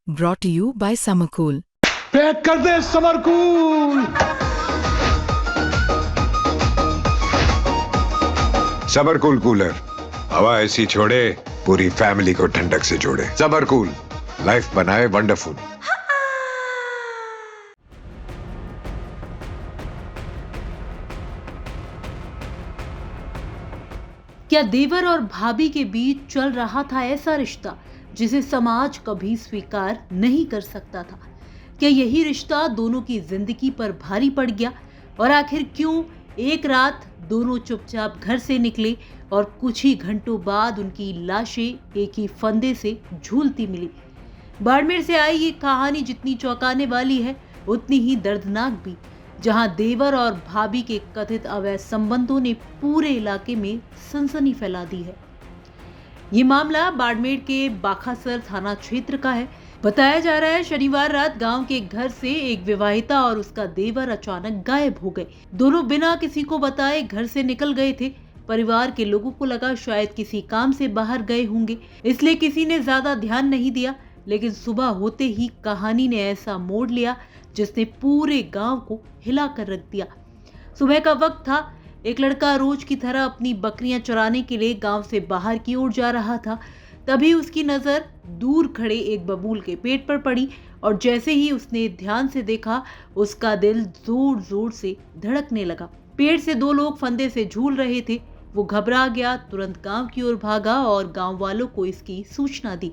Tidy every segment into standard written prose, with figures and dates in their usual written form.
brought to you by Summercool. Pack कर दे summer cool. Summer cool cooler हवा ऐसी छोड़े पूरी फैमिली को ठंडक से जोड़े। समरकूल लाइफ बनाए वंडरफुल। क्या देवर और भाभी के बीच चल रहा था ऐसा रिश्ता जिसे समाज कभी स्वीकार नहीं कर सकता था? क्या यही रिश्ता दोनों की जिंदगी पर भारी पड़ गया? और आखिर क्यों एक रात दोनों चुपचाप घर से निकले और कुछ ही घंटों बाद उनकी लाशें एक ही फंदे से झूलती मिली? बाड़मेर से आई ये कहानी जितनी चौंकाने वाली है उतनी ही दर्दनाक भी, जहां देवर और भाभी के कथित अवैध संबंधों ने पूरे इलाके में सनसनी फैला दी है। ये मामला बाड़मेर के बाखासर थाना क्षेत्र का है। बताया जा रहा है शनिवार रात गांव के घर से एक विवाहिता और उसका देवर अचानक गायब हो गए। दोनों बिना किसी को बताए घर से निकल गए थे। परिवार के लोगों को लगा शायद किसी काम से बाहर गए होंगे, इसलिए किसी ने ज्यादा ध्यान नहीं दिया। लेकिन सुबह होते ही कहानी ने ऐसा मोड़ लिया जिसने पूरे गांव को हिला कर रख दिया। सुबह का वक्त था। एक लड़का रोज की तरह अपनी बकरियां चराने के लिए गांव से बाहर की ओर जा रहा था। तभी उसकी नजर दूर खड़े एक बबूल के पेट पर पड़ी और जैसे ही उसने ध्यान से देखा उसका दिल जोर जोर से धड़कने लगा। पेड़ से दो लोग फंदे से झूल रहे थे। वो घबरा गया, तुरंत गांव की ओर भागा और गांव वालों को इसकी सूचना दी।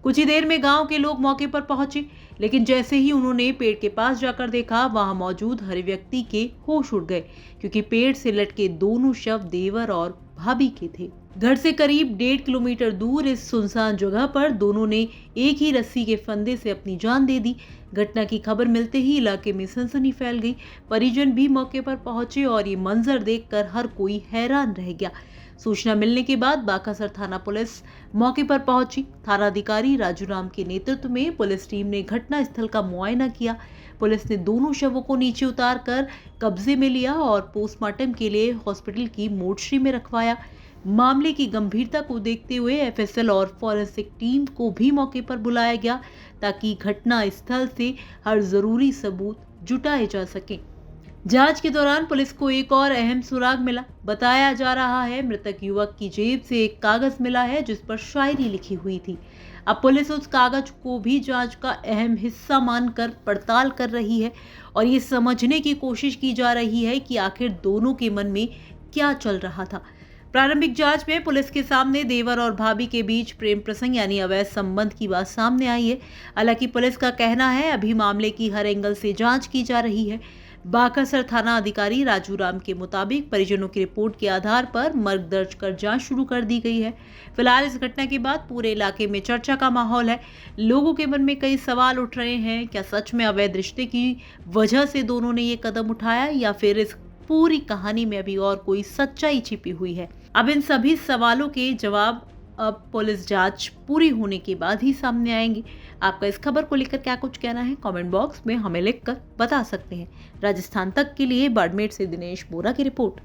कुछ ही देर में गांव के लोग मौके पर पहुंचे, लेकिन जैसे ही उन्होंने पेड़ के पास जाकर देखा वहां मौजूद हर व्यक्ति के होश उड़ गए, क्योंकि पेड़ से लटके दोनों शव देवर और भाभी के थे। घर से करीब 1.5 किलोमीटर दूर इस सुनसान जगह पर दोनों ने एक ही रस्सी के फंदे से अपनी जान दे दी। घटना की खबर मिलते ही इलाके में सनसनी फैल गई। परिजन भी मौके पर पहुंचे और ये मंजर देखकर हर कोई हैरान रह गया। सूचना मिलने के बाद बाखासर थाना पुलिस मौके पर पहुंची। थानाधिकारी राजू राम के नेतृत्व में पुलिस टीम ने घटना स्थल का मुआयना किया। पुलिस ने दोनों शवों को नीचे उतार कर कब्जे में लिया और पोस्टमार्टम के लिए हॉस्पिटल की मोर्चरी में रखवाया। मामले की गंभीरता को देखते हुए एफएसएल और फॉरेंसिक टीम को भी मौके पर बुलाया गया ताकि घटना स्थल से हर जरूरी सबूत जुटाए जा सके। जांच के दौरान पुलिस को एक और अहम सुराग मिला। बताया जा रहा है मृतक युवक की जेब से एक कागज मिला है जिस पर शायरी लिखी हुई थी। अब पुलिस उस कागज को भी जांच का अहम हिस्सा मानकर पड़ताल कर रही है और ये समझने की कोशिश की जा रही है कि आखिर दोनों के मन में क्या चल रहा था। प्रारंभिक जांच में पुलिस के सामने देवर और भाभी के बीच प्रेम प्रसंग यानी अवैध संबंध की बात सामने आई है। हालांकि पुलिस का कहना है अभी मामले की हर एंगल से जांच की जा रही है। बाखासर थाना अधिकारी राजू राम के मुताबिक परिजनों की रिपोर्ट के आधार पर मर्ग दर्ज कर जांच शुरू कर दी गई है। फिलहाल इस घटना के बाद पूरे इलाके में चर्चा का माहौल है। लोगों के मन में कई सवाल उठ रहे हैं। क्या सच में अवैध रिश्ते की वजह से दोनों ने ये कदम उठाया या फिर इस पूरी कहानी में अभी और कोई सच्चाई छिपी हुई है? अब इन सभी सवालों के जवाब अब पुलिस जांच पूरी होने के बाद ही सामने आएंगे। आपका इस खबर को लेकर क्या कुछ कहना है कमेंट बॉक्स में हमें लिखकर बता सकते हैं। राजस्थान तक के लिए बाड़मेर से दिनेश बोरा की रिपोर्ट।